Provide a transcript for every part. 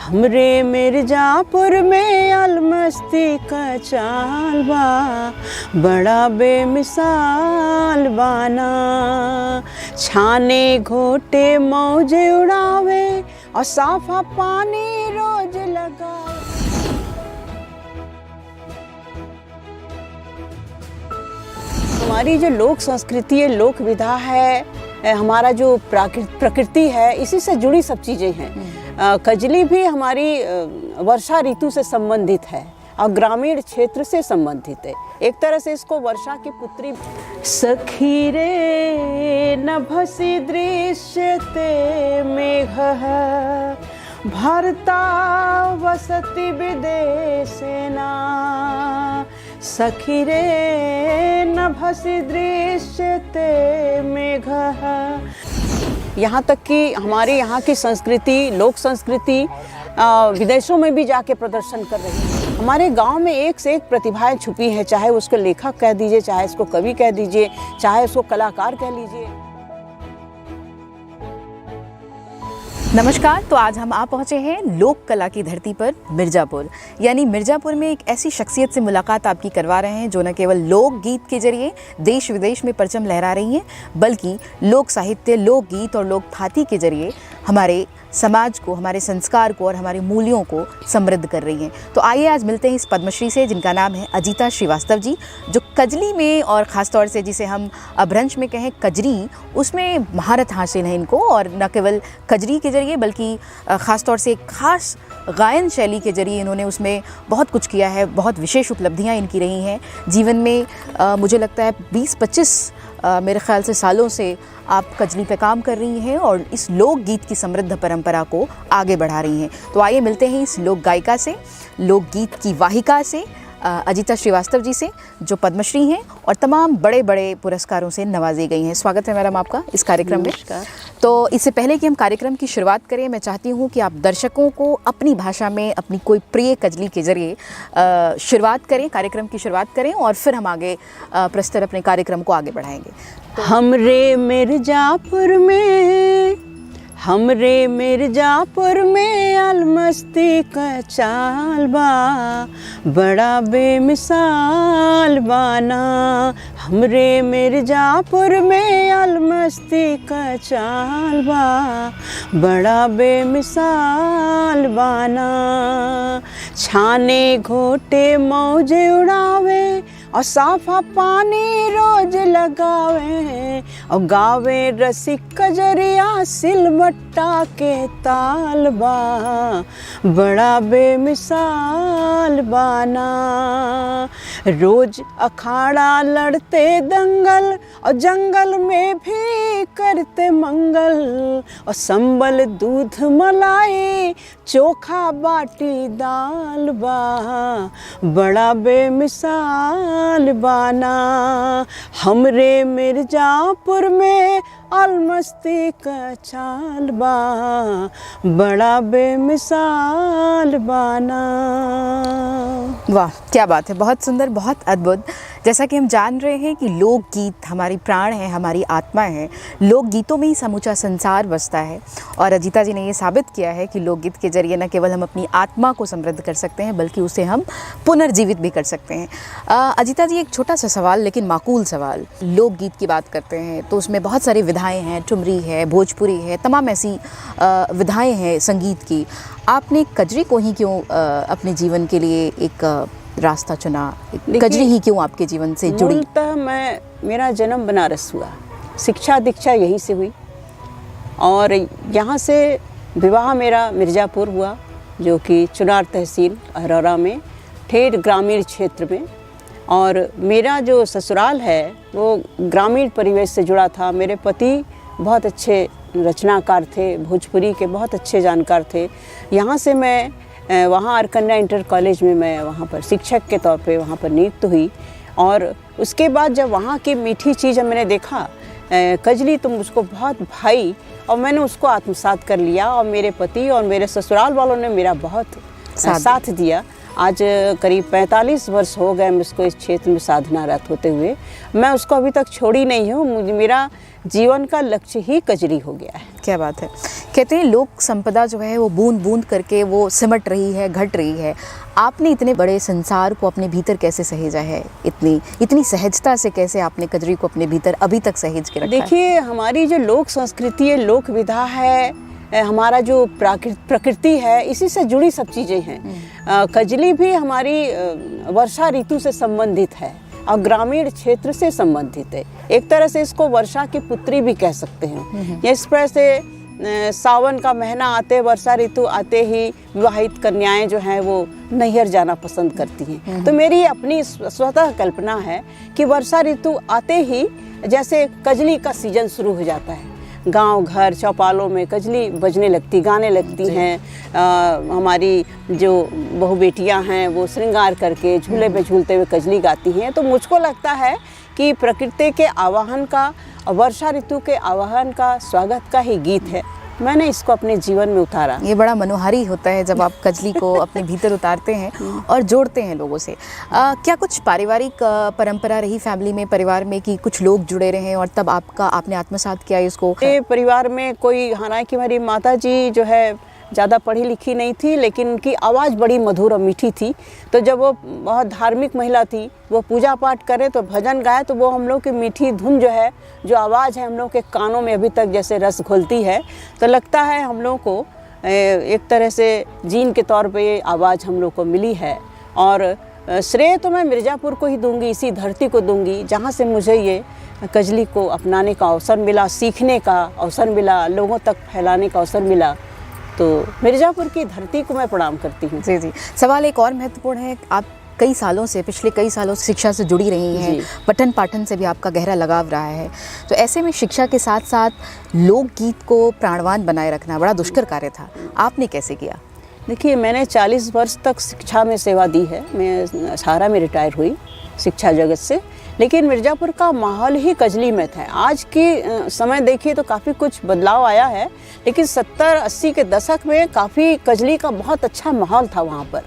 हमरे मिर्जापुर में अलमस्ती का चाल बा, बड़ा बेमिसाल बाना। छाने घोटे मौजे उड़ावे और साफा पानी रोज लगावे। हमारी जो लोक संस्कृति है, लोक विधा है, हमारा जो प्रकृति है, इसी से जुड़ी सब चीज़ें हैं। कजली भी हमारी वर्षा ऋतु से संबंधित है और ग्रामीण क्षेत्र से संबंधित है। एक तरह से इसको वर्षा की पुत्री। सखी रे नभसी दृश्यते मेघ भरता वसति विदेशेना। सखी रे नभसी दृश्यते मेघ। यहाँ तक कि हमारे यहाँ की संस्कृति, लोक संस्कृति विदेशों में भी जाके प्रदर्शन कर रही है। हमारे गांव में एक से एक प्रतिभाएं छुपी हैं, चाहे उसको लेखक कह दीजिए, चाहे उसको कवि कह दीजिए, चाहे उसको कलाकार कह लीजिए। नमस्कार। तो आज हम आ पहुँचे हैं लोक कला की धरती पर मिर्ज़ापुर, यानी मिर्ज़ापुर में एक ऐसी शख्सियत से मुलाकात आपकी करवा रहे हैं जो न केवल लोक गीत के जरिए देश विदेश में परचम लहरा रही हैं, बल्कि लोक साहित्य, लोक गीत और लोक थाती के जरिए हमारे समाज को, हमारे संस्कार को और हमारे मूल्यों को समृद्ध कर रही हैं। तो आइए आज मिलते हैं इस पद्मश्री से, जिनका नाम है अजीता श्रीवास्तव जी, जो कजली में और ख़ासतौर से जिसे हम अभ्रंश में कहें कजरी, उसमें महारत हासिल है इनको। और न केवल कजरी के जरिए बल्कि ख़ासतौर से एक ख़ास गायन शैली के जरिए इन्होंने उसमें बहुत कुछ किया है। बहुत विशेष उपलब्धियाँ इनकी रही हैं जीवन में। मुझे लगता है 20-25 मेरे ख़्याल से सालों से आप कजली पे काम कर रही हैं और इस लोक गीत की समृद्ध परंपरा को आगे बढ़ा रही हैं। तो आइए मिलते हैं इस लोक गायिका से, लोक गीत की वाहिका से, अजीता श्रीवास्तव जी से, जो पद्मश्री हैं और तमाम बड़े बड़े पुरस्कारों से नवाजी गई हैं। स्वागत है मैडम आपका इस कार्यक्रम में। तो इससे पहले कि हम कार्यक्रम की शुरुआत करें, मैं चाहती हूँ कि आप दर्शकों को अपनी भाषा में अपनी कोई प्रिय कजली के जरिए शुरुआत करें, कार्यक्रम की शुरुआत करें और फिर हम आगे प्रस्तुत अपने कार्यक्रम को आगे बढ़ाएंगे। हमरे मिर्जापुर में अलमस्ती का चाल बा, बड़ा बेमिसाल बाना। हमरे मिर्जापुर में अलमस्ती का चाल बा, बड़ा बेमिसाल बाना। छाने घोटे मौजे उड़ावे और साफा पानी रोज लगावे और गावे रसिक कजरिया सिलबट्टा के ताल बा, बड़ा बेमिसाल बाना। रोज अखाड़ा लड़ते दंगल और जंगल में भी करते मंगल और संबल दूध मलाई चोखा बाटी दाल बा, बड़ा बेमिसाल बाना। हमरे मिर्जापुर में अलमस्ती का चाल बा, बड़ा बेमिसाल बाना। वाह, क्या बात है, बहुत सुंदर, बहुत अद्भुत। जैसा कि हम जान रहे हैं कि लोकगीत हमारी प्राण है, हमारी आत्मा है। लोकगीतों में ही समूचा संसार बसता है और अजीता जी ने ये साबित किया है कि लोकगीत के जरिए न केवल हम अपनी आत्मा को समृद्ध कर सकते हैं बल्कि उसे हम पुनर्जीवित भी कर सकते हैं। अजीता जी, एक छोटा सा सवाल लेकिन माकूल सवाल। लोकगीत की बात करते हैं तो उसमें बहुत सारी विधाएँ हैं, ठुमरी है, भोजपुरी है, तमाम ऐसी विधाएँ हैं संगीत की। आपने कजरी को ही क्यों अपने जीवन के लिए एक रास्ता चुना? कजरी ही क्यों आपके जीवन से जुड़ी? मूलतः मेरा जन्म बनारस हुआ, शिक्षा दीक्षा यहीं से हुई और यहाँ से विवाह मेरा मिर्ज़ापुर हुआ, जो कि चुनार तहसील अहरौरा में, ठेठ ग्रामीण क्षेत्र में। और मेरा जो ससुराल है वो ग्रामीण परिवेश से जुड़ा था। मेरे पति बहुत अच्छे रचनाकार थे, भोजपुरी के बहुत अच्छे जानकार थे। यहाँ से मैं वहाँ आर कन्या इंटर कॉलेज में मैं वहाँ पर शिक्षक के तौर पे वहाँ पर नियुक्त हुई। और उसके बाद जब वहाँ की मीठी चीज़ मैंने देखा, कजली, तो उसको बहुत भाई और मैंने उसको आत्मसात कर लिया। और मेरे पति और मेरे ससुराल वालों ने मेरा बहुत साथ दिया आज करीब 45 वर्ष हो गए मुझको इस क्षेत्र में साधनारत होते हुए। मैं उसको अभी तक छोड़ी नहीं हूँ। मेरा जीवन का लक्ष्य ही कजरी हो गया है। क्या बात है। कहते हैं लोक संपदा जो है वो बूंद बूंद करके वो सिमट रही है, घट रही है। आपने इतने बड़े संसार को अपने भीतर कैसे सहेजा है? इतनी सहजता से कैसे आपने कजरी को अपने भीतर अभी तक सहेज के रखा है? देखिए, हमारी जो लोक संस्कृति है, लोक विधा है, हमारा जो प्रकृति है, इसी से जुड़ी सब चीज़ें हैं। कजली भी हमारी वर्षा ऋतु से संबंधित है और ग्रामीण क्षेत्र से संबंधित है। एक तरह से इसको वर्षा की पुत्री भी कह सकते हैं। इस तरह से सावन का महीना आते, वर्षा ऋतु आते ही विवाहित कन्याएं जो हैं वो नैहर जाना पसंद करती हैं। तो मेरी अपनी स्वतः कल्पना है कि वर्षा ऋतु आते ही जैसे कजली का सीजन शुरू हो जाता है। गांव घर चौपालों में कजली बजने लगती, गाने लगती हैं। हमारी जो बहू बेटियां हैं वो श्रृंगार करके झूले पे झूलते हुए कजली गाती हैं। तो मुझको लगता है कि प्रकृति के आवाहन का, वर्षा ऋतु के आवाहन का, स्वागत का ही गीत है। मैंने इसको अपने जीवन में उतारा। ये बड़ा मनोहारी होता है जब आप कजली को अपने भीतर उतारते हैं और जोड़ते हैं लोगों से। क्या कुछ पारिवारिक परंपरा रही फैमिली में, परिवार में, कि कुछ लोग जुड़े रहे और तब आपने आत्मसात किया इसको? परिवार में कोई, हालांकि हमारी माता जी जो है ज़्यादा पढ़ी लिखी नहीं थी, लेकिन उनकी आवाज़ बड़ी मधुर और मीठी थी। तो जब वो बहुत धार्मिक महिला थी, वो पूजा पाठ करे तो भजन गाए तो वो हम लोग की मीठी धुन जो है, जो आवाज़ है, हम लोग के कानों में अभी तक जैसे रस घुलती है। तो लगता है हम लोग को एक तरह से जीन के तौर पे ये आवाज़ हम लोग को मिली है। और श्रेय तो मैं मिर्ज़ापुर को ही दूंगी, इसी धरती को दूंगी जहाँ से मुझे ये कजली को अपनाने का अवसर मिला, सीखने का अवसर मिला, लोगों तक फैलाने का अवसर मिला। तो मिर्ज़ापुर की धरती को मैं प्रणाम करती हूँ। जी जी। सवाल एक और महत्वपूर्ण है, आप कई सालों से, पिछले कई सालों से शिक्षा से जुड़ी रही हैं, पठन पाठन से भी आपका गहरा लगाव रहा है। तो ऐसे में शिक्षा के साथ साथ लोकगीत को प्राणवान बनाए रखना बड़ा दुष्कर कार्य था। आपने कैसे किया? देखिए, मैंने 40 वर्ष तक शिक्षा में सेवा दी है। मैं सहारा में रिटायर हुई शिक्षा जगत से, लेकिन मिर्ज़ापुर का माहौल ही कजली में था। आज के समय देखिए तो काफ़ी कुछ बदलाव आया है, लेकिन 70-80 के दशक में काफ़ी कजली का बहुत अच्छा माहौल था वहाँ पर।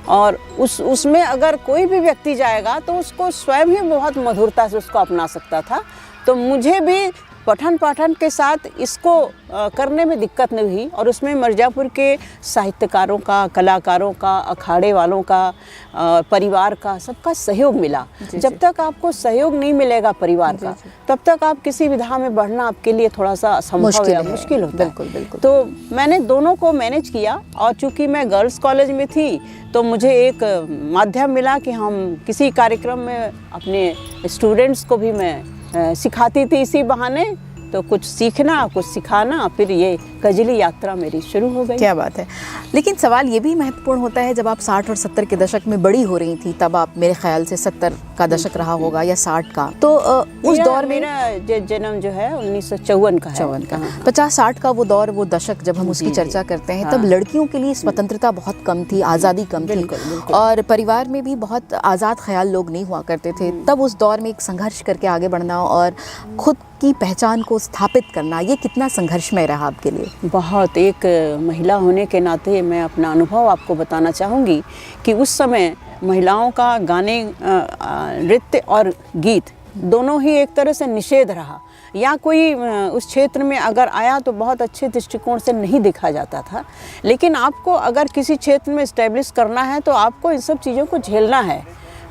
और उसमें अगर कोई भी व्यक्ति जाएगा तो उसको स्वयं ही बहुत मधुरता से उसको अपना सकता था। तो मुझे भी पठन पाठन के साथ इसको करने में दिक्कत नहीं हुई। और उसमें मिर्ज़ापुर के साहित्यकारों का, कलाकारों का, अखाड़े वालों का, परिवार का, सबका सहयोग मिला। जब तक आपको सहयोग नहीं मिलेगा परिवार का, तब तक आप किसी विधा में बढ़ना आपके लिए थोड़ा सा असंभव या मुश्किल होता है। बिल्कुल बिल्कुल। तो मैंने दोनों को मैनेज किया। और चूँकि मैं गर्ल्स कॉलेज में थी तो मुझे एक माध्यम मिला कि हम किसी कार्यक्रम में अपने स्टूडेंट्स को भी मैं सिखाती थी इसी बहाने। तो कुछ सीखना, कुछ सिखाना, फिर ये कजली यात्रा मेरी शुरू हो गई। क्या बात है। लेकिन सवाल ये भी महत्वपूर्ण होता है, जब आप 60 और 70 के दशक में बड़ी हो रही थी, तब आप, मेरे ख्याल से 70 का दशक रहा होगा या 60 का, तो उस दौर में मेरा जन्म जो है 1954 का है। 54 का। 50-60 का वो दौर, वो दशक जब हम उसकी चर्चा करते हैं, तब लड़कियों के लिए स्वतंत्रता बहुत कम थी, आज़ादी कम थी, और परिवार में भी बहुत आज़ाद ख्याल लोग नहीं हुआ करते थे। तब उस दौर में एक संघर्ष करके आगे बढ़ना और खुद की पहचान को स्थापित करना, ये कितना संघर्षमय रहा आपके लिए? बहुत। एक महिला होने के नाते मैं अपना अनुभव आपको बताना चाहूँगी कि उस समय महिलाओं का गाने, नृत्य और गीत दोनों ही एक तरह से निषेध रहा। या कोई उस क्षेत्र में अगर आया तो बहुत अच्छे दृष्टिकोण से नहीं देखा जाता था। लेकिन आपको अगर किसी क्षेत्र में इस्टेब्लिश करना है तो आपको इन सब चीज़ों को झेलना है।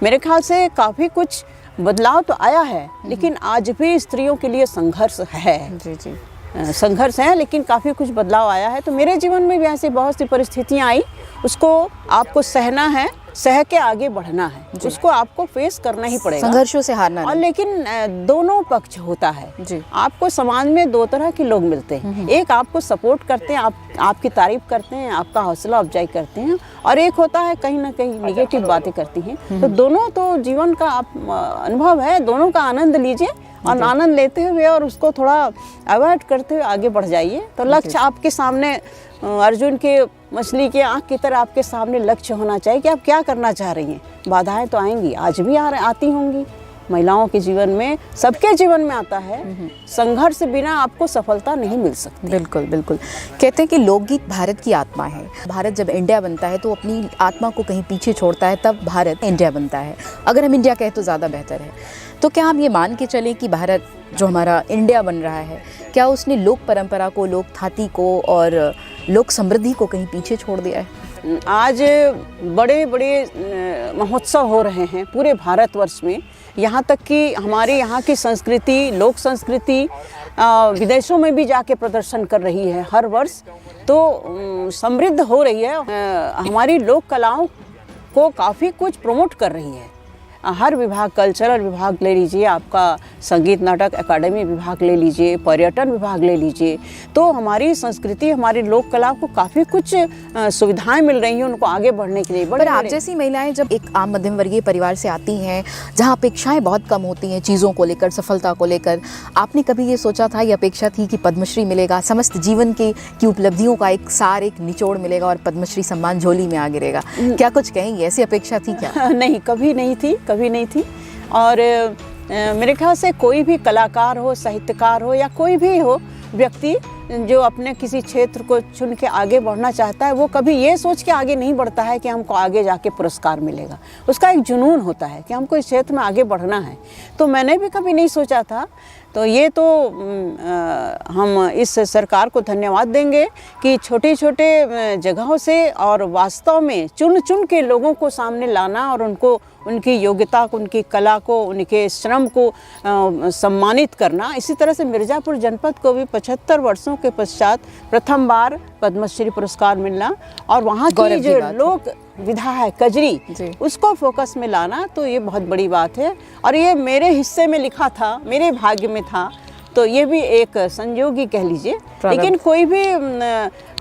मेरे ख्याल से काफ़ी कुछ बदलाव तो आया है, लेकिन आज भी स्त्रियों के लिए संघर्ष है। जी जी। संघर्ष है, लेकिन काफ़ी कुछ बदलाव आया है। तो मेरे जीवन में भी ऐसी बहुत सी परिस्थितियाँ आई, उसको आपको सहना है, सह के आगे बढ़ना है, उसको आपको फेस करना ही पड़ेगा, संघर्षों से हारना और लेकिन दोनों पक्ष होता है जी। आपको समाज में दो तरह के लोग मिलते हैं। एक आपको सपोर्ट करते हैं, आपकी तारीफ करते हैं, आपका हौसला अफजाई करते हैं, और एक होता है कहीं ना कहीं निगेटिव बातें करती हैं। तो दोनों तो जीवन का आप अनुभव है, दोनों का आनंद लीजिए और आनंद लेते हुए और उसको थोड़ा अवॉइड करते हुए आगे बढ़ जाइए। तो लक्ष्य आपके सामने अर्जुन के मछली के आँख की तरह आपके सामने लक्ष्य होना चाहिए कि आप क्या करना चाह रही हैं। बाधाएं तो आएंगी, आज भी आती होंगी, महिलाओं के जीवन में, सबके जीवन में आता है। संघर्ष बिना आपको सफलता नहीं मिल सकती। बिल्कुल बिल्कुल। कहते हैं कि लोकगीत भारत की आत्मा है। भारत जब इंडिया बनता है तो अपनी आत्मा को कहीं पीछे छोड़ता है, तब भारत इंडिया बनता है। अगर हम इंडिया कहें तो ज़्यादा बेहतर है। तो क्या हम ये मान के चलें कि भारत जो हमारा इंडिया बन रहा है, क्या उसने लोक परंपरा को, लोक थाती को और लोक समृद्धि को कहीं पीछे छोड़ दिया है? आज बड़े बड़े महोत्सव हो रहे हैं पूरे भारतवर्ष में। यहाँ तक कि हमारे यहाँ की संस्कृति, लोक संस्कृति विदेशों में भी जाके प्रदर्शन कर रही है हर वर्ष। तो समृद्ध हो रही है। हमारी लोक कलाओं को काफ़ी कुछ प्रमोट कर रही है हर विभाग। कल्चरल विभाग ले लीजिए, आपका संगीत नाटक अकादमी विभाग ले लीजिए, पर्यटन विभाग ले लीजिए। तो हमारी संस्कृति, हमारी लोक कला को काफ़ी कुछ सुविधाएं मिल रही हैं उनको आगे बढ़ने के लिए। पर आप जैसी महिलाएं जब एक आम मध्यम वर्गीय परिवार से आती हैं, जहां अपेक्षाएं बहुत कम होती हैं चीज़ों को लेकर, सफलता को लेकर, आपने कभी ये सोचा था, ये अपेक्षा थी कि पद्मश्री मिलेगा, समस्त जीवन की उपलब्धियों का एक सार, एक निचोड़ मिलेगा और पद्मश्री सम्मान झोली में आ गिरेगा? क्या कुछ कहेंगे, ऐसी अपेक्षा थी क्या? नहीं, कभी नहीं थी। और मेरे ख्याल से कोई भी कलाकार हो, साहित्यकार हो या कोई भी हो व्यक्ति जो अपने किसी क्षेत्र को चुन के आगे बढ़ना चाहता है, वो कभी ये सोच के आगे नहीं बढ़ता है कि हमको आगे जाके पुरस्कार मिलेगा। उसका एक जुनून होता है कि हमको इस क्षेत्र में आगे बढ़ना है। तो मैंने भी कभी नहीं सोचा था। तो ये तो हम इस सरकार को धन्यवाद देंगे कि छोटे छोटे जगहों से और वास्तव में चुन चुन के लोगों को सामने लाना और उनको, उनकी योग्यता को, उनकी कला को, उनके श्रम को सम्मानित करना। इसी तरह से मिर्ज़ापुर जनपद को भी 75 वर्षों के पश्चात प्रथम बार पद्मश्री पुरस्कार मिलना और वहाँ की जो लोक विधा है कजरी, उसको फोकस में लाना, तो ये बहुत बड़ी बात है। और ये मेरे हिस्से में लिखा था, मेरे भाग्य में था, तो ये भी एक संयोगी कह लीजिए। लेकिन कोई भी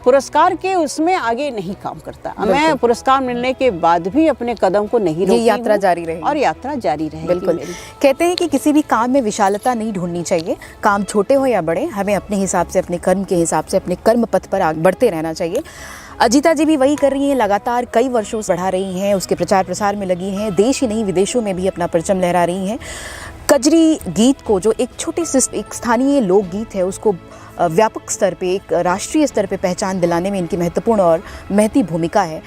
पुरस्कार के उसमें आगे नहीं काम करता। मैं पुरस्कार मिलने के बाद भी अपने कदम को नहीं रोकती, यात्रा जारी रहेगी और यात्रा जारी रहेगी। बिल्कुल। कहते हैं कि किसी भी काम में विशालता नहीं ढूंढनी चाहिए। काम छोटे हो या बड़े, हमें अपने हिसाब से, अपने कर्म के हिसाब से, अपने कर्म पथ पर आगे बढ़ते रहना चाहिए। अजीता जी भी वही कर रही हैं, लगातार कई वर्षों से बढ़ा रही हैं, उसके प्रचार प्रसार में लगी हैं, देश ही नहीं विदेशों में भी अपना परचम लहरा रही हैं। कजरी गीत को, जो एक छोटी सी एक स्थानीय लोकगीत है, उसको व्यापक स्तर पे, एक राष्ट्रीय स्तर पे पहचान दिलाने में इनकी महत्वपूर्ण और महती भूमिका है।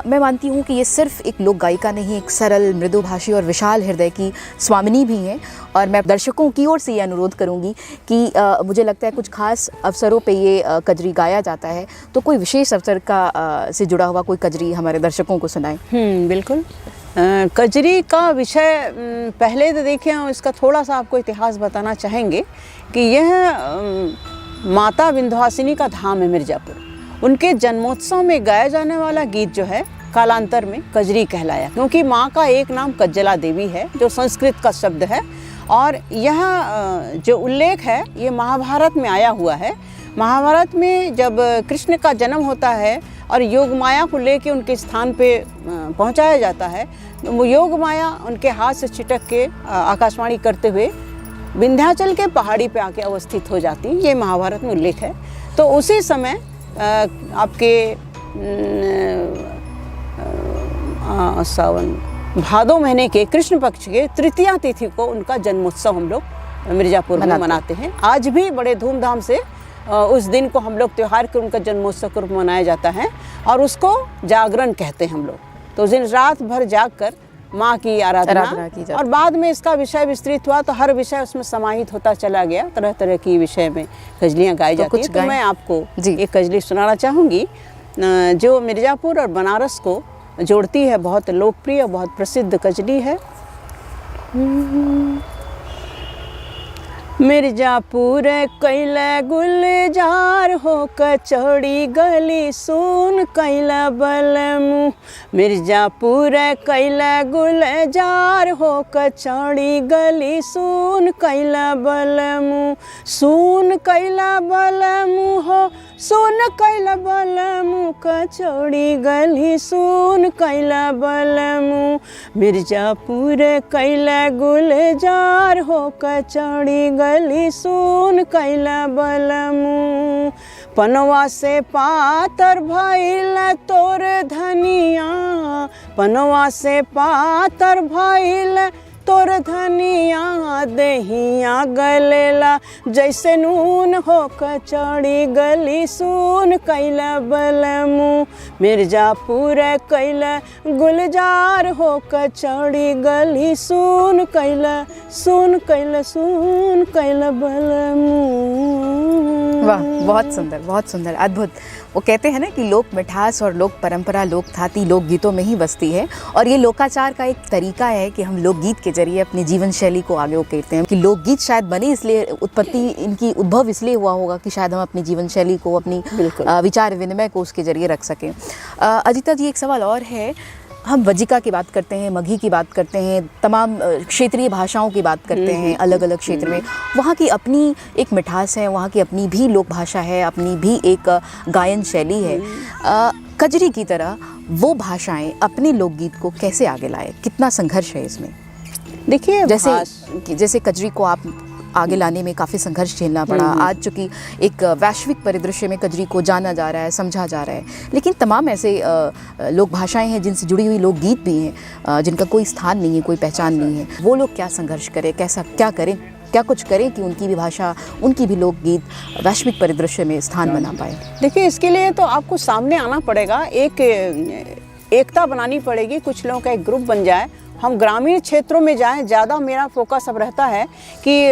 मैं मानती हूँ कि ये सिर्फ एक लोक गायिका नहीं, एक सरल, मृदुभाषी और विशाल हृदय की स्वामिनी भी हैं। और मैं दर्शकों की ओर से ये अनुरोध करूँगी कि मुझे लगता है कुछ खास अवसरों पे ये कजरी गाया जाता है, तो कोई विशेष अवसर का से जुड़ा हुआ कोई कजरी हमारे दर्शकों को सुनाएं। बिल्कुल। कजरी का विषय पहले तो देखिए, हम इसका थोड़ा सा आपको इतिहास बताना चाहेंगे कि यह माता विंध्यवासिनी का धाम है मिर्ज़ापुर। उनके जन्मोत्सव में गाया जाने वाला गीत जो है कालांतर में कजरी कहलाया, क्योंकि माँ का एक नाम कज्जला देवी है, जो संस्कृत का शब्द है। और यह जो उल्लेख है ये महाभारत में आया हुआ है। महाभारत में जब कृष्ण का जन्म होता है और योग माया को लेके उनके स्थान पे पहुंचाया जाता है, वो योग माया उनके हाथ से छिटक के आकाशवाणी करते हुए विंध्याचल के पहाड़ी पे आके अवस्थित हो जाती है। ये महाभारत में उल्लेख है। तो उसी समय आपके सावन भादो महीने के कृष्ण पक्ष के तृतीया तिथि को उनका जन्मोत्सव हम लोग मिर्ज़ापुर में मनाते हैं। आज भी बड़े धूमधाम से उस दिन को हम लोग त्यौहार के उनका जन्मोत्सव के रूप में मनाया जाता है और उसको जागरण कहते हैं हम लोग। तो उस दिन रात भर जाग कर माँ की आराधना की जाती। और बाद में इसका विषय विस्तृत हुआ तो हर विषय उसमें समाहित होता चला गया, तरह तरह की विषय में गजलियाँ गाई जाती हैं। तो मैं आपको एक गजली सुनाना चाहूँगी जो मिर्ज़ापुर और बनारस को जोड़ती है। बहुत लोकप्रिय और बहुत प्रसिद्ध गजली है। मिर्ज़ापुर कैला गुलजार हो कचौड़ी गली सुन कैला बलमु। मिर्ज़ापुर कैला गुलजार हो कचौड़ी गली सुन कैला बलमु। सुन कैला बलमु हो, सुन कैला बलमु, कचौड़ी गली सुन कैला बलमु। मिर्ज़ापुर कैला गुलजार हो कचौड़ी गली सुन कैला बलमु। पनवा से पातर भइल तोर धनिया, पनवा से पातर भइल तोर धनिया दहिया गलेला जैसे नून हो कचौड़ी गली सुन कैला बलमू मिर्जापुर कैला गुलजार हो कचौड़ी गली सुन कैला बलमू। वाह, बहुत सुंदर, अद्भुत। वो कहते हैं ना कि लोक मिठास और लोक परंपरा, लोक थाती लोक गीतों में ही बसती है, और ये लोकाचार का एक तरीका है कि हम लोकगीत के जरिए अपनी जीवन शैली को आगे उकेरते हैं। कि लोकगीत शायद बने इसलिए, उत्पत्ति इनकी उद्भव इसलिए हुआ होगा कि शायद हम अपनी जीवन शैली को, अपनी विचार विनिमय को उसके जरिए रख सकें। अजिता जी, एक सवाल और है। हम वज्जिका की बात करते हैं, मगही की बात करते हैं, तमाम क्षेत्रीय भाषाओं की बात करते हैं अलग अलग क्षेत्र में। वहाँ की अपनी एक मिठास है, वहाँ की अपनी भी लोक भाषा है, अपनी भी एक गायन शैली है। कजरी की तरह वो भाषाएं अपने लोकगीत को कैसे आगे लाए? कितना संघर्ष है इसमें? देखिए, जैसे कजरी को आप आगे लाने में काफ़ी संघर्ष झेलना पड़ा। आज चूँकि एक वैश्विक परिदृश्य में कजरी को जाना जा रहा है, समझा जा रहा है, लेकिन तमाम ऐसे लोक भाषाएं हैं जिनसे जुड़ी हुई लोकगीत भी हैं, जिनका कोई स्थान नहीं है, कोई पहचान नहीं है। वो लोग क्या संघर्ष करें, क्या कुछ करें कि उनकी भी भाषा, उनकी भी लोकगीत वैश्विक परिदृश्य में स्थान बना पाए? देखिए, इसके लिए तो आपको सामने आना पड़ेगा, एकता बनानी पड़ेगी, कुछ लोगों का एक ग्रुप बन जाए, हम ग्रामीण क्षेत्रों में जाएं। ज़्यादा मेरा फोकस अब रहता है कि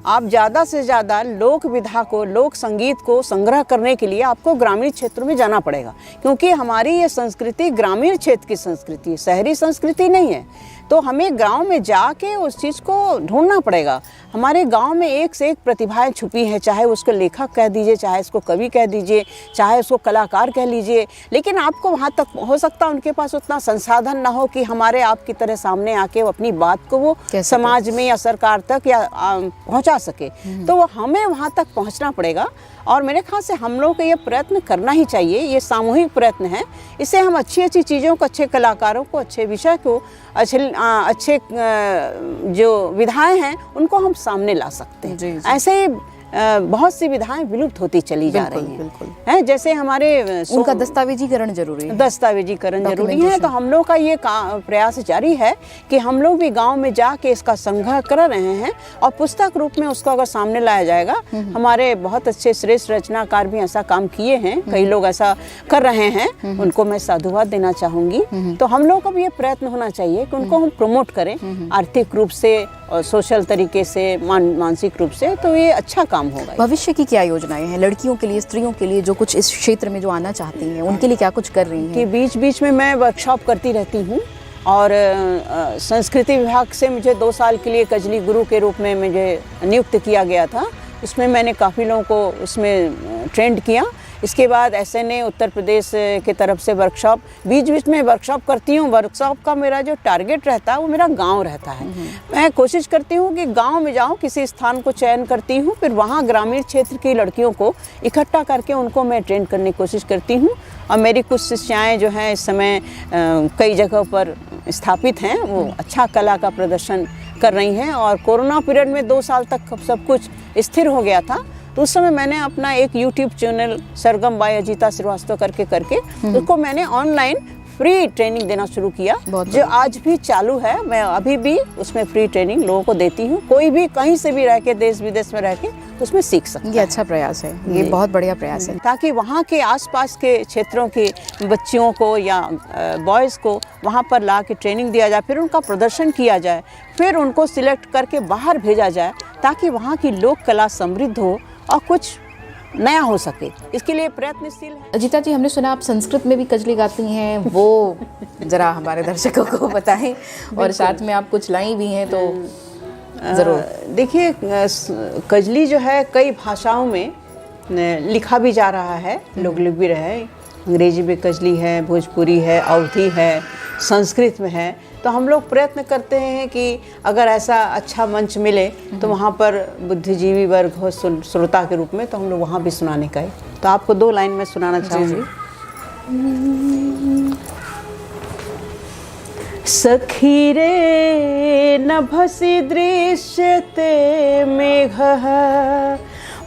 आप ज़्यादा से ज़्यादा लोक विधा को, लोक संगीत को संग्रह करने के लिए आपको ग्रामीण क्षेत्रों में जाना पड़ेगा, क्योंकि हमारी ये संस्कृति ग्रामीण क्षेत्र की संस्कृति है, शहरी संस्कृति नहीं है। तो हमें गांव में जाके उस चीज़ को ढूंढना पड़ेगा। हमारे गांव में एक से एक प्रतिभाएं छुपी हैं, चाहे उसको लेखक कह दीजिए, चाहे उसको कवि कह दीजिए, चाहे उसको कलाकार कह लीजिए, लेकिन आपको वहाँ तक हो सकता है उनके पास उतना संसाधन ना हो कि हमारे आपकी तरह सामने आके वो अपनी बात को वो समाज में या सरकार तक या पहुँचा सके। तो वो हमें वहाँ तक पहुँचना पड़ेगा, और मेरे ख्याल से हम लोग को ये प्रयत्न करना ही चाहिए। ये सामूहिक प्रयत्न है। इससे हम अच्छी चीज़ों को, अच्छे कलाकारों को, अच्छे विषय को, अच्छे जो विधाएं हैं उनको हम सामने ला सकते हैं। जी। ऐसे ही बहुत सी विधाएं विलुप्त होती चली जा रही हैं। जैसे हमारे उनका दस्तावेजीकरण जरूरी है। तो हम लोग का ये प्रयास जारी है कि हम लोग भी गांव में जाके इसका संग्रह कर रहे हैं, और पुस्तक रूप में उसको अगर सामने लाया जाएगा, हमारे बहुत अच्छे श्रेष्ठ रचनाकार भी ऐसा काम किए हैं, कई लोग ऐसा कर रहे हैं, उनको मैं साधुवाद देना चाहूँगी। तो हम लोग का भी ये प्रयत्न होना चाहिए कि उनको हम प्रमोट करें, आर्थिक रूप से और सोशल तरीके से, मानसिक रूप से। तो ये अच्छा काम होगा। भविष्य की क्या योजनाएं हैं लड़कियों के लिए, स्त्रियों के लिए, जो कुछ इस क्षेत्र में जो आना चाहती हैं, उनके लिए क्या कुछ कर रही हैं? कि बीच बीच में मैं वर्कशॉप करती रहती हूँ, और संस्कृति विभाग से मुझे 2 साल के लिए कजली गुरु के रूप में मुझे नियुक्त किया गया था। उसमें मैंने काफ़ी लोगों को उसमें ट्रेंड किया। इसके बाद SNA उत्तर प्रदेश की तरफ से वर्कशॉप, बीच बीच में वर्कशॉप करती हूँ। वर्कशॉप का मेरा जो टारगेट रहता है वो मेरा गांव रहता है। मैं कोशिश करती हूँ कि गांव में जाऊँ, किसी स्थान को चयन करती हूँ, फिर वहाँ ग्रामीण क्षेत्र की लड़कियों को इकट्ठा करके उनको मैं ट्रेन करने की कोशिश करती हूँ। और मेरी कुछ शिष्याएँ जो हैं इस समय कई जगह पर स्थापित हैं, वो अच्छा कला का प्रदर्शन कर रही हैं। और कोरोना पीरियड में 2 साल तक सब कुछ स्थिर हो गया था, तो उस समय मैंने अपना एक YouTube चैनल सरगम बाय अजिता श्रीवास्तव करके उसको मैंने ऑनलाइन फ्री ट्रेनिंग देना शुरू किया, जो आज भी चालू है। मैं अभी भी उसमें फ्री ट्रेनिंग लोगों को देती हूँ। कोई भी कहीं से भी रह के, देश विदेश में रह के उसमें सीख सकता है। ये अच्छा प्रयास है, ये बहुत बढ़िया प्रयास है, ताकि वहाँ के आसपास के क्षेत्रों के बच्चियों को या बॉयज़ को वहाँ पर ला के ट्रेनिंग दिया जाए, फिर उनका प्रदर्शन किया जाए, फिर उनको सिलेक्ट करके बाहर भेजा जाए, ताकि वहाँ की लोक कला समृद्ध हो और कुछ नया हो सके। इसके लिए प्रयत्नशील है। अजिता जी, हमने सुना आप संस्कृत में भी कजली गाती हैं, वो जरा हमारे दर्शकों को बताएं, और साथ में आप कुछ लाई भी हैं, तो ज़रूर। देखिए, कजली जो है कई भाषाओं में लिखा भी जा रहा है, लोग लिख भी रहे हैं। अंग्रेजी में कजली है, भोजपुरी है, अवधी है, संस्कृत में है। तो हम लोग प्रयत्न करते हैं कि अगर ऐसा अच्छा मंच मिले तो वहाँ पर बुद्धिजीवी वर्ग हो श्रोता के रूप में, तो हम लोग वहाँ भी सुनाने का है। तो आपको 2 लाइन में सुनाना चाहूँगी। सखी रे नभसि दृश्यते मेघः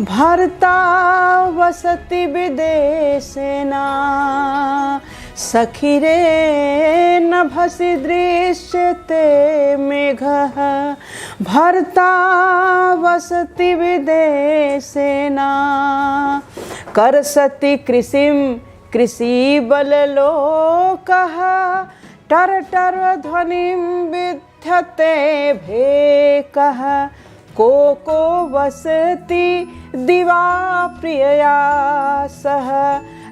भर्ता वसति विदेशेना सखी रे नभसि दृश्यते मेघः भर्ता वसति विदेशेना करसति कृषिं कृषिबललोकः टर टर ध्वनिं विद्यते भेकः को वसति दिवा प्रियया सह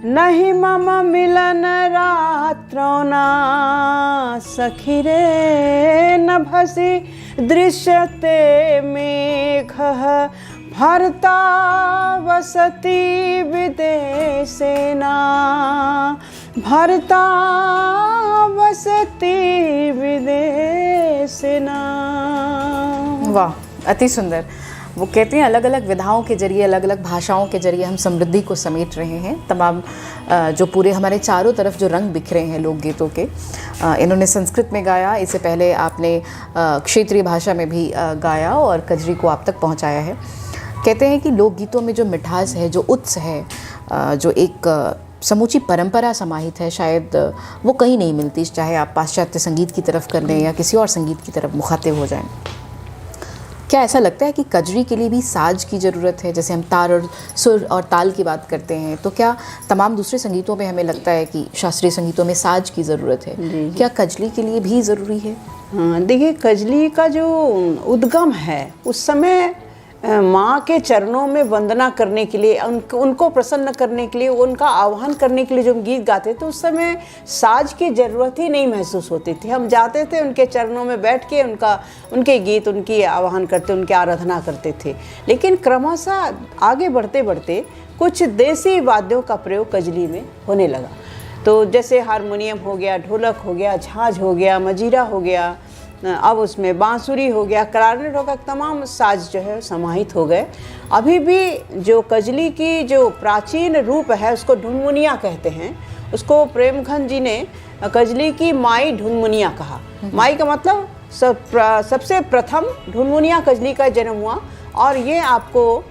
नहीं मम मिलन रात्रो ना सखी रे नभसि दृश्यते मेघः भर्ता वसति विदेशेना भर्ता वसति विदेशेना। वाह, अति सुंदर। वो कहते हैं अलग अलग विधाओं के जरिए, अलग अलग भाषाओं के जरिए हम समृद्धि को समेट रहे हैं। तमाम जो पूरे हमारे चारों तरफ जो रंग बिखरे हैं लोकगीतों के, इन्होंने संस्कृत में गाया, इससे पहले आपने क्षेत्रीय भाषा में भी गाया और कजरी को आप तक पहुंचाया है। कहते हैं कि लोकगीतों में जो मिठास है, जो उत्स है, जो एक समूची परंपरा समाहित है, शायद वो कहीं नहीं मिलती, चाहे आप पाश्चात्य संगीत की तरफ कर लें या किसी और संगीत की तरफ मुखातिब हो जाएं। क्या ऐसा लगता है कि कजरी के लिए भी साज की ज़रूरत है? जैसे हम तार और सुर और ताल की बात करते हैं, तो क्या तमाम दूसरे संगीतों में हमें लगता है कि शास्त्रीय संगीतों में साज की ज़रूरत है, क्या कजली के लिए भी ज़रूरी है? हाँ, देखिए कजली का जो उद्गम है उस समय माँ के चरणों में वंदना करने के लिए, उनको प्रसन्न करने के लिए, उनका आह्वान करने के लिए जो हम गीत गाते थे उस समय साज की ज़रूरत ही नहीं महसूस होती थी। हम जाते थे उनके चरणों में बैठ के उनके गीत, उनकी आह्वान करते, उनकी आराधना करते थे। लेकिन क्रमशः आगे बढ़ते बढ़ते कुछ देसी वाद्यों का प्रयोग कजली में होने लगा। तो जैसे हारमोनियम हो गया, ढोलक हो गया, झांझ हो गया, मजीरा हो गया, अब उसमें बांसुरी हो गया, क्लारनेट हो गया, तमाम साज जो है समाहित हो गए। अभी भी जो कजली की जो प्राचीन रूप है उसको ढुनमुनिया कहते हैं। उसको प्रेमघन जी ने कजली की माई ढुनमुनिया कहा। माई का मतलब सबसे प्रथम ढुनमुनिया कजली का जन्म हुआ। और ये आपको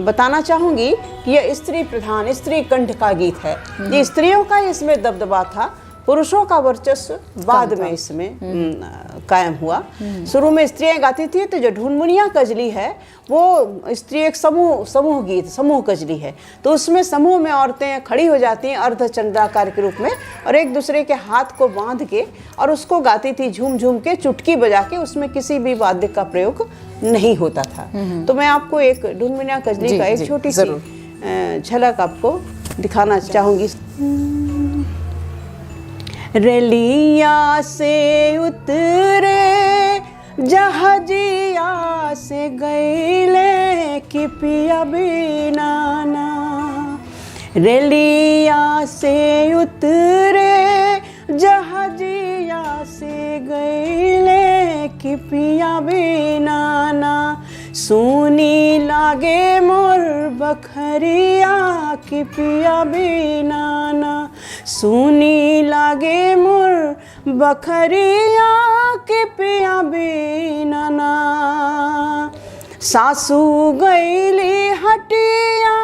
बताना चाहूँगी कि यह स्त्री प्रधान, स्त्री कंठ का गीत है। ये स्त्रियों का इसमें दबदबा था, पुरुषों का वर्चस्व बाद में इसमें कायम हुआ। शुरू में स्त्रियां गाती थी, तो जो ढुनमुनिया कजली है वो स्त्री एक समूह गीत, समूह कजली है। तो उसमें समूह में औरतें खड़ी हो जाती हैं अर्धचंद्राकार के रूप में और एक दूसरे के हाथ को बांध के और उसको गाती थी झूम झूम के, चुटकी बजा के। उसमें किसी भी वाद्य का प्रयोग नहीं होता था। तो मैं आपको एक ढुनमुनिया कजली का एक छोटी सी झलक आपको दिखाना चाहूँगी। रेलिया से उतरे जहाजिया से गईले कि पिया बिना ना। रेलिया से उतरे जहाजिया से गईले कि पिया बिना ना। सुनी लागे मोर बखरिया कि पिया बिना ना। सुनी लागे मोर बखरिया कि पिया बिना ना। सासू गईली हटिया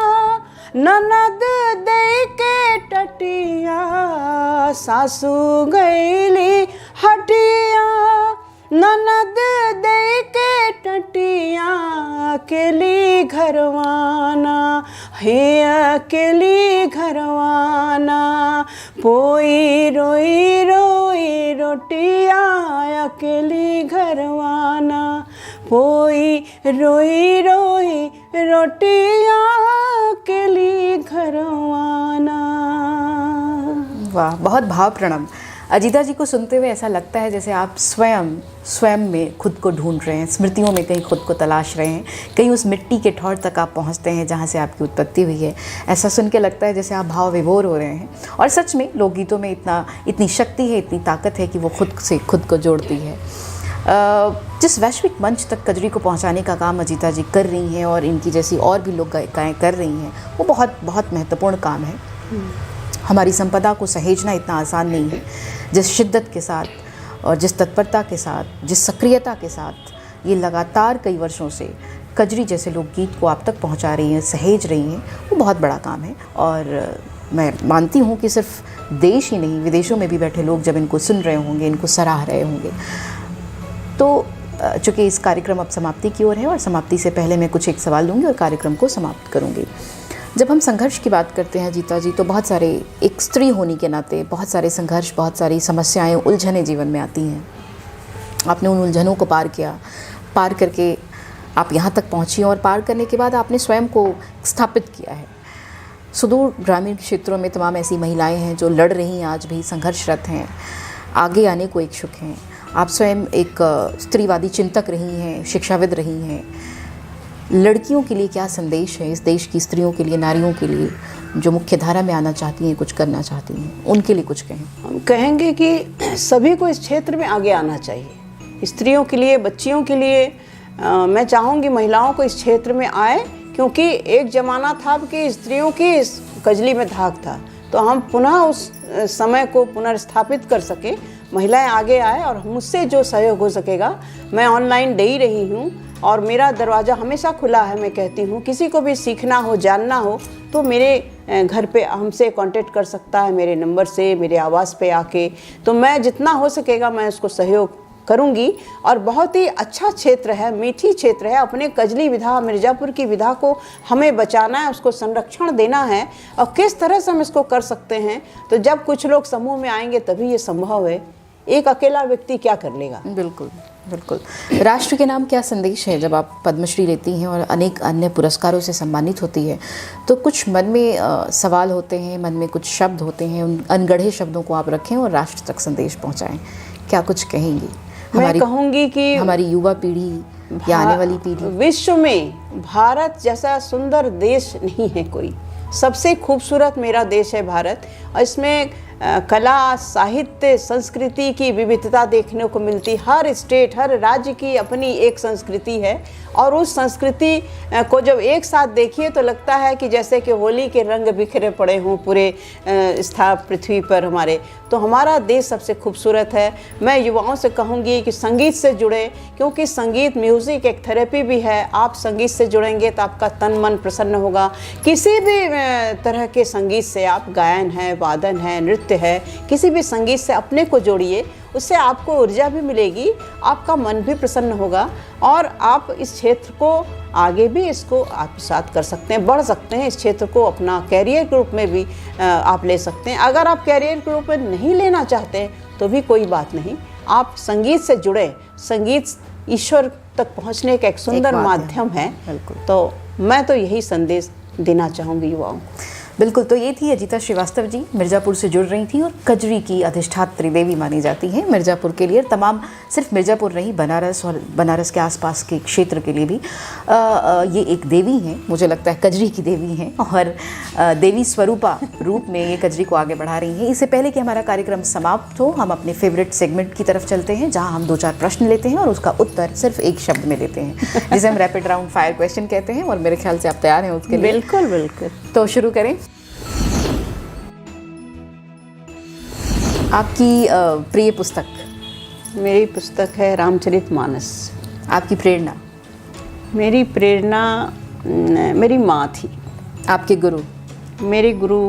ननद दे के टटिया। सासू गईली हटिया ननद दे के टटिया। अकेली घरवाना हे अकेली घरवाना। पोई रोई रोई रोटिया अकेली घरवाना। पोई रोई रोई रोटिया अकेली घरवाना। वाह, बहुत भावप्रणम। अजीता जी को सुनते हुए ऐसा लगता है जैसे आप स्वयं में खुद को ढूंढ रहे हैं, स्मृतियों में कहीं खुद को तलाश रहे हैं, कहीं उस मिट्टी के ठौर तक आप पहुंचते हैं जहां से आपकी उत्पत्ति हुई है। ऐसा सुन के लगता है जैसे आप भाव विभोर हो रहे हैं। और सच में लोकगीतों में इतनी शक्ति है, इतनी ताकत है कि वो खुद से खुद को जोड़ती है। जिस वैश्विक मंच तक कजरी को पहुंचाने का काम अजीता जी कर रही हैं और इनकी जैसी और भी लोग गायिकाएँ कर रही हैं, वो बहुत बहुत महत्वपूर्ण काम है। हमारी संपदा को सहेजना इतना आसान नहीं है। जिस शिद्दत के साथ और जिस तत्परता के साथ, जिस सक्रियता के साथ ये लगातार कई वर्षों से कजरी जैसे लोकगीत को आप तक पहुंचा रही हैं, सहेज रही हैं, वो बहुत बड़ा काम है। और मैं मानती हूँ कि सिर्फ देश ही नहीं, विदेशों में भी बैठे लोग जब इनको सुन रहे होंगे, इनको सराह रहे होंगे। तो चूँकि इस कार्यक्रम अब समाप्ति की ओर है और समाप्ति से पहले मैं कुछ एक सवाल लूँगी और कार्यक्रम को समाप्त करूँगी। जब हम संघर्ष की बात करते हैं जीता जी, तो बहुत सारे, एक स्त्री होने के नाते बहुत सारे संघर्ष, बहुत सारी समस्याएं, उलझनें जीवन में आती हैं। आपने उन उलझनों को पार किया, पार करके आप यहाँ तक पहुँची और पार करने के बाद आपने स्वयं को स्थापित किया है। सुदूर ग्रामीण क्षेत्रों में तमाम ऐसी महिलाएं हैं जो लड़ रही हैं, आज भी संघर्षरत हैं, आगे आने को इच्छुक हैं। आप स्वयं एक स्त्रीवादी चिंतक रही हैं, शिक्षाविद रही हैं। लड़कियों के लिए क्या संदेश है, इस देश की स्त्रियों के लिए, नारियों के लिए, जो मुख्य धारा में आना चाहती हैं, कुछ करना चाहती हैं, उनके लिए कुछ कहें? हम कहेंगे कि सभी को इस क्षेत्र में आगे आना चाहिए। स्त्रियों के लिए, बच्चियों के लिए मैं चाहूँगी महिलाओं को इस क्षेत्र में आए, क्योंकि एक ज़माना था कि स्त्रियों की इस कजली में धाक था, तो हम पुनः उस समय को पुनर्स्थापित कर सके, महिलाएं आगे आए और मुझसे जो सहयोग हो सकेगा। मैं ऑनलाइन दे ही रही हूँ और मेरा दरवाज़ा हमेशा खुला है। मैं कहती हूँ किसी को भी सीखना हो, जानना हो तो मेरे घर पे हमसे कांटेक्ट कर सकता है, मेरे नंबर से, मेरे आवास पे आके। तो मैं जितना हो सकेगा मैं उसको सहयोग करूंगी। और बहुत ही अच्छा क्षेत्र है, मीठी क्षेत्र है। अपने कजली विधा, मिर्ज़ापुर की विधा को हमें बचाना है, उसको संरक्षण देना है। और किस तरह से हम इसको कर सकते हैं, तो जब कुछ लोग समूह में आएंगे तभी ये संभव है। एक अकेला व्यक्ति क्या कर लेगा? बिल्कुल बिल्कुल। राष्ट्र के नाम क्या संदेश है? जब आप पद्मश्री लेती हैं और अनेक अन्य पुरस्कारों से सम्मानित होती है, तो कुछ मन में सवाल होते हैं, मन में कुछ शब्द होते हैं, उन अनगढ़े शब्दों को आप रखें और राष्ट्र तक संदेश पहुंचाएं। क्या कुछ कहेंगी? मैं कहूँगी कि हमारी युवा पीढ़ी या आने वाली पीढ़ी, विश्व में भारत जैसा सुंदर देश नहीं है कोई। सबसे खूबसूरत मेरा देश है भारत, और इसमें कला, साहित्य, संस्कृति की विविधता देखने को मिलती। हर स्टेट, हर राज्य की अपनी एक संस्कृति है, और उस संस्कृति को जब एक साथ देखिए तो लगता है कि जैसे कि होली के रंग बिखरे पड़े हों पूरे पृथ्वी पर हमारे। तो हमारा देश सबसे खूबसूरत है। मैं युवाओं से कहूँगी कि संगीत से जुड़े, क्योंकि संगीत, म्यूज़िक एक थेरेपी भी है। आप संगीत से जुड़ेंगे तो आपका तन मन प्रसन्न होगा। किसी भी तरह के संगीत से, आप गायन है, वादन है, नृत्य है, किसी भी संगीत से अपने को जोड़िए, उससे आपको ऊर्जा भी मिलेगी, आपका मन भी प्रसन्न होगा, और आप इस क्षेत्र को आगे भी इसको आत्मसात कर सकते हैं, बढ़ सकते हैं। इस क्षेत्र को अपना कैरियर के रूप में भी आप ले सकते हैं। अगर आप कैरियर के रूप में नहीं लेना चाहते तो भी कोई बात नहीं, आप संगीत से जुड़े। संगीत ईश्वर तक पहुंचने का एक सुंदर माध्यम है। तो मैं तो यही संदेश देना चाहूँगी युवाओं को। बिल्कुल। तो ये थी अजीता श्रीवास्तव जी, मिर्ज़ापुर से जुड़ रही थी और कजरी की अधिष्ठात्री देवी मानी जाती हैं मिर्ज़ापुर के लिए, तमाम सिर्फ मिर्ज़ापुर नहीं, बनारस और बनारस के आसपास के क्षेत्र के लिए भी ये एक देवी हैं। मुझे लगता है कजरी की देवी हैं, और देवी स्वरूपा रूप में ये कजरी को आगे बढ़ा रही हैं। इससे पहले कि हमारा कार्यक्रम समाप्त हो, हम अपने फेवरेट सेगमेंट की तरफ चलते हैं, जहाँ हम 2-4 प्रश्न लेते हैं और उसका उत्तर सिर्फ एक शब्द में देते हैं, जिसे हम रैपिड राउंड फायर क्वेश्चन कहते हैं। और मेरे ख्याल से आप तैयार हैं उसके लिए? बिल्कुल बिल्कुल। तो शुरू करें। आपकी प्रिय पुस्तक? मेरी पुस्तक है रामचरितमानस। आपकी प्रेरणा? मेरी प्रेरणा मेरी माँ थी। आपके गुरु? मेरे गुरु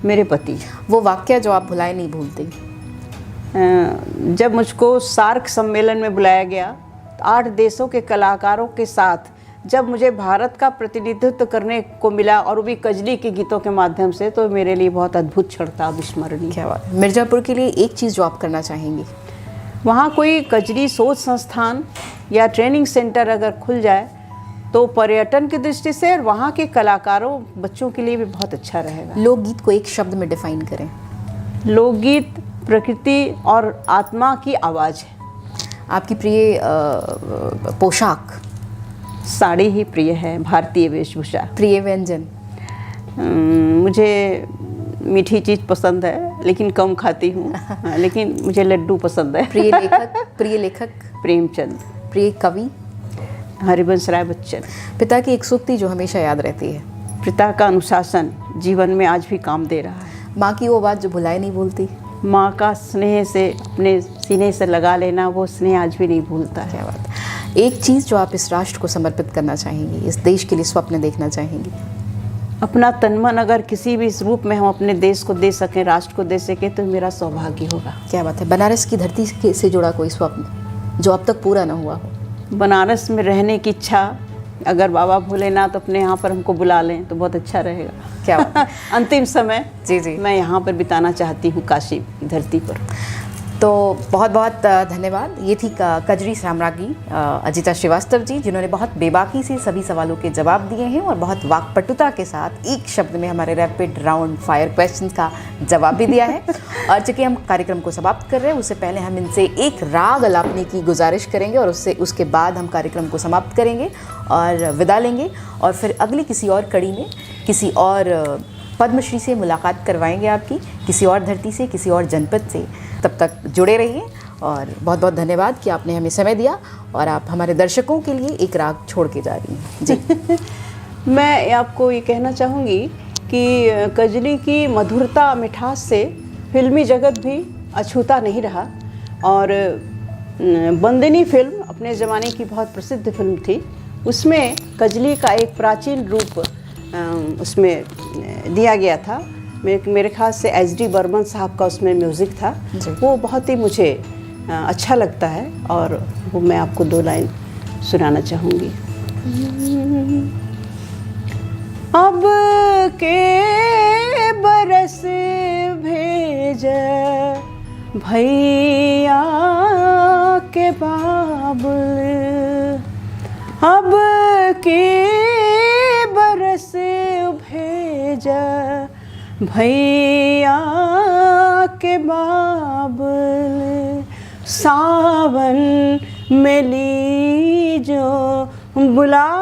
मेरे पति। वो वाक्य जो आप भुलाए नहीं भूलते? जब मुझको सार्क सम्मेलन में बुलाया गया, 8 देशों के कलाकारों के साथ जब मुझे भारत का प्रतिनिधित्व करने को मिला, और वो भी कजली के गीतों के माध्यम से, तो मेरे लिए बहुत अद्भुत क्षण था, अविस्मरणीय। क्या बात। मिर्ज़ापुर के लिए एक चीज़ जो आप करना चाहेंगी? वहाँ कोई कजली शोध संस्थान या ट्रेनिंग सेंटर अगर खुल जाए तो पर्यटन की दृष्टि से और वहाँ के कलाकारों, बच्चों के लिए भी बहुत अच्छा रहेगा। लोकगीत को एक शब्द में डिफाइन करें? लोकगीत प्रकृति और आत्मा की आवाज़ है। आपकी प्रिय पोशाक? साड़ी ही प्रिय है, भारतीय वेशभूषा। प्रिय व्यंजन? मुझे मीठी चीज़ पसंद है लेकिन कम खाती हूँ, लेकिन मुझे लड्डू पसंद है। प्रिय लेखक? प्रिय लेखक? प्रेमचंद। प्रिय कवि? हरिवंश राय बच्चन। पिता की एक सूक्ति जो हमेशा याद रहती है? पिता का अनुशासन जीवन में आज भी काम दे रहा है। माँ की वो बात जो भुलाए नहीं भूलती? माँ का स्नेह से अपने सीने से लगा लेना, वो स्नेह आज भी नहीं भूलता है। क्या बात। एक चीज़ जो आप इस राष्ट्र को समर्पित करना चाहेंगी, इस देश के लिए स्वप्न देखना चाहेंगी? अपना तन मन अगर किसी भी इस रूप में हम अपने देश को दे सकें, राष्ट्र को दे सकें, तो मेरा सौभाग्य होगा। क्या बात है। बनारस की धरती से जुड़ा कोई स्वप्न जो अब तक पूरा ना हुआ हो? बनारस में रहने की इच्छा, अगर बाबा भोलेनाथ अपने यहाँ पर हमको बुला लें तो बहुत अच्छा रहेगा। क्या बात है। अंतिम समय जी जी। मैं यहाँ पर बिताना चाहती हूँ, काशी की धरती पर। तो बहुत बहुत धन्यवाद। ये थी कजरी साम्राज्ञी अजिता श्रीवास्तव जी, जिन्होंने बहुत बेबाकी से सभी सवालों के जवाब दिए हैं और बहुत वाकपटुता के साथ एक शब्द में हमारे रैपिड राउंड फायर क्वेश्चंस का जवाब भी दिया है। और चूँकि हम कार्यक्रम को समाप्त कर रहे हैं, उससे पहले हम इनसे एक राग अलापने की गुजारिश करेंगे और उसके बाद हम कार्यक्रम को समाप्त करेंगे और विदा लेंगे, और फिर अगली किसी और कड़ी में किसी और पद्मश्री से मुलाकात करवाएंगे आपकी, किसी और धरती से, किसी और जनपद से। तब तक जुड़े रहिए और बहुत बहुत धन्यवाद कि आपने हमें समय दिया और आप हमारे दर्शकों के लिए एक राग छोड़ के जा रही हैं जी। मैं आपको ये कहना चाहूँगी कि कजरी की मधुरता मिठास से फिल्मी जगत भी अछूता नहीं रहा। और बंदिनी फिल्म अपने ज़माने की बहुत प्रसिद्ध फिल्म थी, उसमें कजरी का एक प्राचीन रूप उसमें दिया गया था। मेरे ख्याल से एच.डी. बर्मन साहब का उसमें म्यूज़िक था, वो बहुत ही मुझे अच्छा लगता है और वो मैं आपको 2 लाइन सुनाना चाहूँगी। अब के बरस भेज भैया के बाबुल, अब के बरस भेज भैया के बाबुल, सावन में लीजो बुलाए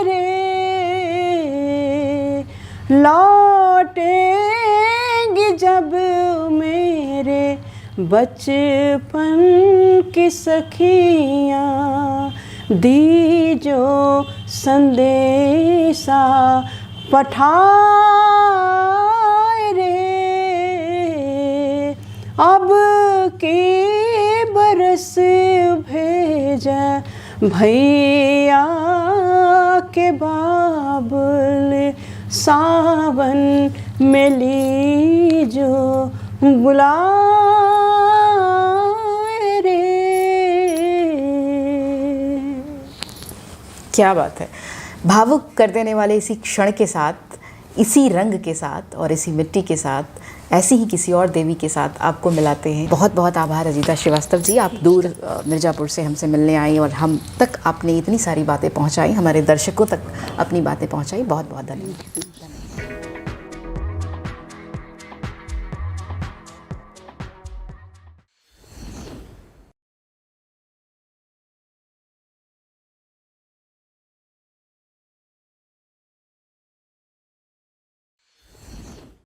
रे, लौटेंगी जब मेरे बचपन की सखियाँ, दीजो संदेशा पठाए रे, अब के बरस भेजा भैया के बाबुल, सावन में लीजो बुलाए रे। क्या बात है। भावुक कर देने वाले इसी क्षण के साथ, इसी रंग के साथ और इसी मिट्टी के साथ, ऐसी ही किसी और देवी के साथ आपको मिलाते हैं। बहुत बहुत आभार अजिता श्रीवास्तव जी, आप दूर मिर्ज़ापुर से हमसे मिलने आई और हम तक आपने इतनी सारी बातें पहुंचाई, हमारे दर्शकों तक अपनी बातें पहुंचाई। बहुत बहुत धन्यवाद।